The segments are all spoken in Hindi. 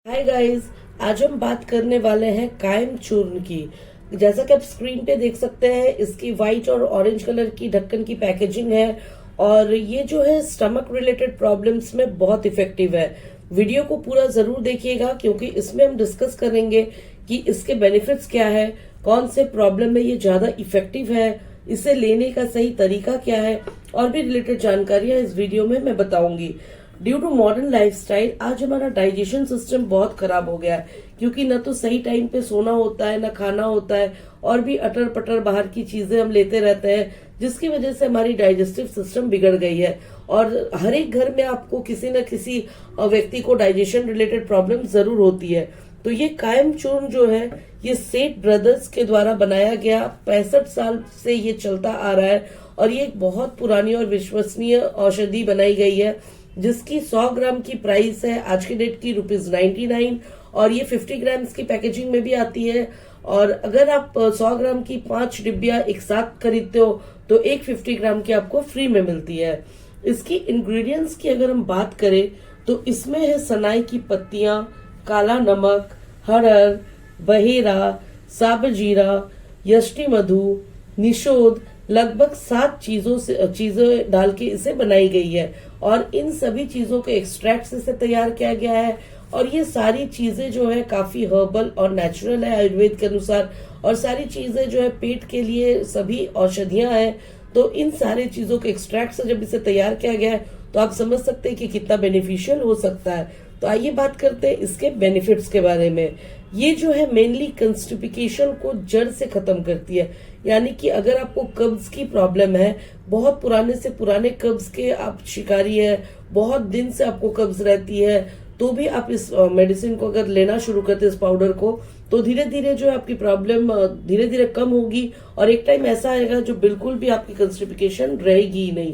हाय गाइस, आज हम बात करने वाले हैं कायम चूर्ण की। जैसा कि आप स्क्रीन पे देख सकते हैं, इसकी व्हाइट और ऑरेंज कलर की ढक्कन की पैकेजिंग है और ये जो है स्टमक रिलेटेड प्रॉब्लम्स में बहुत इफेक्टिव है। वीडियो को पूरा जरूर देखिएगा क्योंकि इसमें हम डिस्कस करेंगे कि इसके बेनिफिट्स क्या है, कौन से प्रॉब्लम में ये ज्यादा इफेक्टिव है, इसे लेने का सही तरीका क्या है और भी रिलेटेड जानकारियां इस वीडियो में मैं बताऊंगी। ड्यू टू मॉडर्न लाइफस्टाइल आज हमारा डाइजेशन सिस्टम बहुत खराब हो गया है क्योंकि न तो सही टाइम पे सोना होता है, न खाना होता है और भी अटर पटर बाहर की चीजें हम लेते रहते हैं, जिसकी वजह से हमारी डाइजेस्टिव सिस्टम बिगड़ गई है। और हर एक घर में आपको किसी न किसी व्यक्ति को डाइजेशन रिलेटेड प्रॉब्लम जरूर होती है। तो ये कायम चूर्ण जो है, ये सेठ ब्रदर्स के द्वारा बनाया गया, 65 साल से ये चलता आ रहा है और ये एक बहुत पुरानी और विश्वसनीय औषधि बनाई गई है जिसकी 100 ग्राम की प्राइस है आज की डेट की ₹99 और ये 50 ग्राम्स की पैकेजिंग में भी आती है। और अगर आप 100 ग्राम की 5 डिब्बियां एक साथ खरीदते हो तो एक 50 ग्राम की आपको फ्री में मिलती है। इसकी इंग्रेडिएंट्स की अगर हम बात करें तो इसमें है सनाई की पत्तियां, काला नमक, हरड़, बहेरा, साबजीरा, यष्टि मधु, निशोद, लगभग 7 चीजें डाल के इसे बनाई गई है और इन सभी चीजों के एक्सट्रैक्ट से इसे तैयार किया गया है। और ये सारी चीजें जो है काफी हर्बल और नेचुरल है आयुर्वेद के अनुसार, और सारी चीजें जो है पेट के लिए सभी औषधियां हैं। तो इन सारी चीजों के एक्सट्रैक्ट से जब इसे तैयार किया गया है तो आप समझ सकते हैं कि कितना बेनिफिशियल हो सकता है। तो आइए बात करते हैं इसके बेनिफिट्स के बारे में। ये जो है मेनली कंस्टिपेशन को जड़ से खत्म करती है, यानी कि अगर आपको कब्ज की प्रॉब्लम है, बहुत पुराने से पुराने कब्ज के आप शिकारी है, बहुत दिन से आपको कब्ज रहती है, तो भी आप इस मेडिसिन को अगर लेना शुरू करते हैं, इस पाउडर को, तो धीरे धीरे जो है आपकी प्रॉब्लम धीरे धीरे कम होगी और एक टाइम ऐसा आएगा जो बिल्कुल भी आपकी कंस्टिपेशन रहेगी ही नहीं।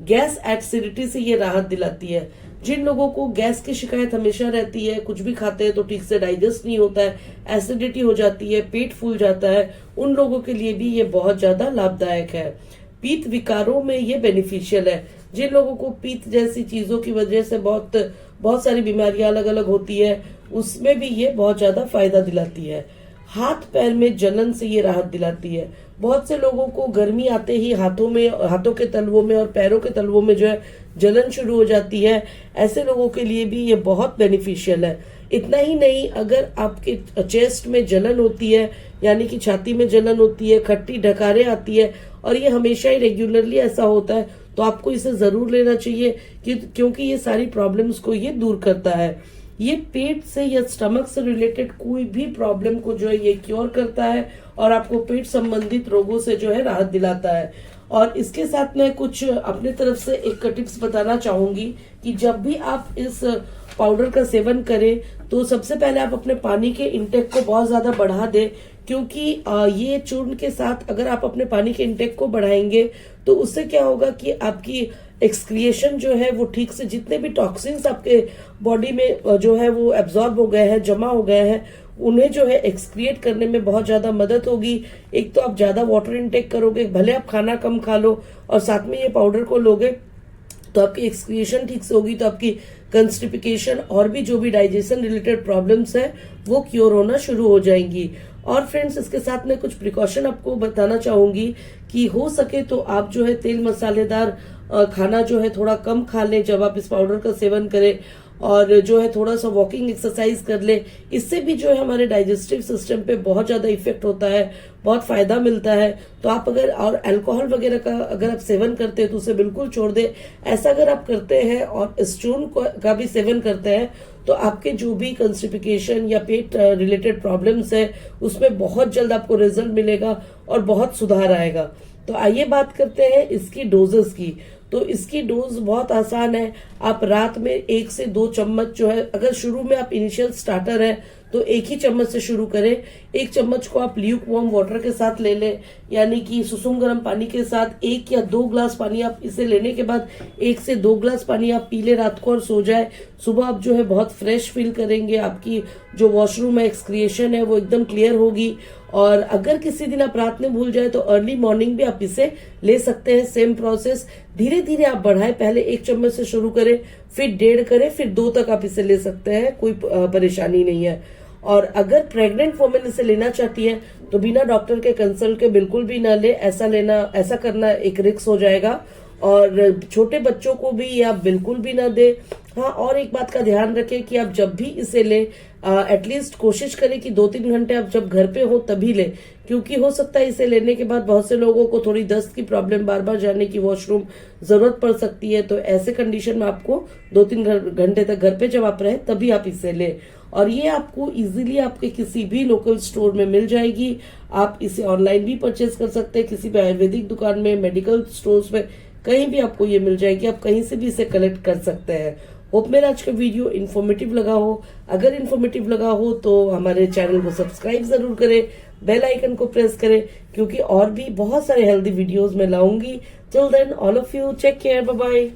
गैस एसिडिटी से ये राहत दिलाती है। जिन लोगों को गैस की शिकायत हमेशा रहती है, कुछ भी खाते हैं तो ठीक से डाइजेस्ट नहीं होता है, एसिडिटी हो जाती है, पेट फूल जाता है, उन लोगों के लिए भी ये बहुत ज्यादा लाभदायक है। पीत विकारों में ये बेनिफिशियल है। जिन लोगों को पीत जैसी चीजों की वजह से बहुत सारी बीमारियां अलग अलग होती है, उसमें भी ये बहुत ज्यादा फायदा दिलाती है। हाथ पैर में जलन से ये राहत दिलाती है। बहुत से लोगों को गर्मी आते ही हाथों के तलवों में और पैरों के तलवों में जो है जलन शुरू हो जाती है। ऐसे लोगों के लिए भी ये बहुत बेनिफिशियल है। इतना ही नहीं, अगर आपके चेस्ट में जलन होती है, यानी कि छाती में जलन होती है, खट्टी ढकारें आती है और ये हमेशा ही रेगुलरली ऐसा होता है, तो आपको इसे जरूर लेना चाहिए क्योंकि ये सारी प्रॉब्लम्स को ये दूर करता है। ये पेट से या स्टमक से रिलेटेड कोई भी प्रॉब्लम को जो है ये क्योर करता है और आपको पेट संबंधित रोगों से जो है राहत दिलाता है। और इसके साथ मैं कुछ अपने तरफ से एक टिप्स बताना चाहूंगी कि जब भी आप इस पाउडर का सेवन करें तो सबसे पहले आप अपने पानी के इंटेक को बहुत ज्यादा बढ़ा दें, क्योंकि ये चूर्ण के साथ अगर आप अपने पानी के इंटेक को बढ़ाएंगे तो उससे क्या होगा कि आपकी एक्सक्रिएशन जो है वो ठीक से, जितने भी टॉक्सिन्स आपके बॉडी में जो है वो एब्जॉर्ब हो गए हैं, जमा हो गए हैं, उन्हें जो है एक्सक्रिएट करने में बहुत ज्यादा मदद होगी। एक तो आप ज्यादा वाटर इनटेक करोगे, भले आप खाना कम खा लो और साथ में ये पाउडर को लोगे तो आपकी एक्सक्रिएशन ठीक से होगी, तो आपकी कंस्टिपेशन और भी जो भी डाइजेशन रिलेटेड प्रॉब्लम्स है वो क्योर होना शुरू हो जाएंगी। और फ्रेंड्स, इसके साथ में कुछ प्रिकॉशन आपको बताना चाहूंगी कि हो सके तो आप जो है तेल मसालेदार खाना जो है थोड़ा कम खा लें जब आप इस पाउडर का सेवन करें, और जो है थोड़ा सा वॉकिंग एक्सरसाइज कर ले। इससे भी जो है हमारे डाइजेस्टिव सिस्टम पे बहुत ज्यादा इफेक्ट होता है, बहुत फायदा मिलता है। तो आप अगर और अल्कोहल वगैरह का अगर आप सेवन करते हैं तो उसे बिल्कुल छोड़ दे। ऐसा अगर आप करते हैं और इस चूर्ण का भी सेवन करते हैं तो आपके जो भी कंस्टिपेशन या पेट रिलेटेड प्रॉब्लम्स है उसमें बहुत जल्द आपको रिजल्ट मिलेगा और बहुत सुधार आएगा। तो आइए बात करते हैं इसकी डोजेस की। तो इसकी डोज बहुत आसान है। आप रात में 1 से 2 चम्मच जो है, अगर शुरू में आप इनिशियल स्टार्टर है तो 1 ही चम्मच से शुरू करें। 1 चम्मच को आप ल्यूक वार्म वाटर के साथ ले लें, यानी कि सुसुम गर्म पानी के साथ 1 या 2 ग्लास पानी आप इसे लेने के बाद 1 से 2 ग्लास पानी आप पी ले रात को और सो जाए। सुबह आप जो है बहुत फ्रेश फील करेंगे, आपकी जो वॉशरूम है एक्सक्रिएशन है वो एकदम क्लियर होगी। और अगर किसी दिन आप रात में भूल जाए तो अर्ली मॉर्निंग भी आप इसे ले सकते हैं। सेम प्रोसेस, धीरे धीरे आप बढ़ाएं, पहले 1 चम्मच से शुरू करें, फिर 1.5 करें, फिर 2 तक आप इसे ले सकते हैं, कोई परेशानी नहीं है। और अगर प्रेग्नेंट वुमेन इसे लेना चाहती है तो बिना डॉक्टर के कंसल्ट के बिल्कुल भी ना ले, ऐसा करना एक रिस्क हो जाएगा। और छोटे बच्चों को भी ये आप बिल्कुल भी ना दे। हाँ, और एक बात का ध्यान रखें कि आप जब भी इसे ले एटलीस्ट कोशिश करें कि 2-3 घंटे आप जब घर पे हो तभी ले, क्योंकि हो सकता है इसे लेने के बाद बहुत से लोगों को थोड़ी दस्त की प्रॉब्लम, बार बार जाने की वॉशरूम जरूरत पड़ सकती है। तो ऐसे कंडीशन में आपको 2-3 घंटे तक घर पे जब आप रहे तभी आप इसे ले। और ये आपको इजीली आपके किसी भी लोकल स्टोर में मिल जाएगी। आप इसे ऑनलाइन भी परचेज कर सकते हैं, किसी भी आयुर्वेदिक दुकान में, मेडिकल स्टोर्स में, कहीं भी आपको ये मिल जाएगी। आप कहीं से भी इसे कलेक्ट कर सकते हैं। होप मेरा आज का वीडियो इन्फॉर्मेटिव लगा हो। अगर इन्फॉर्मेटिव लगा हो तो हमारे चैनल को सब्सक्राइब जरूर करें, बेल आइकन को प्रेस करें, क्योंकि और भी बहुत सारे हेल्दी वीडियोस मैं लाऊंगी। Till then all of you take care, bye bye.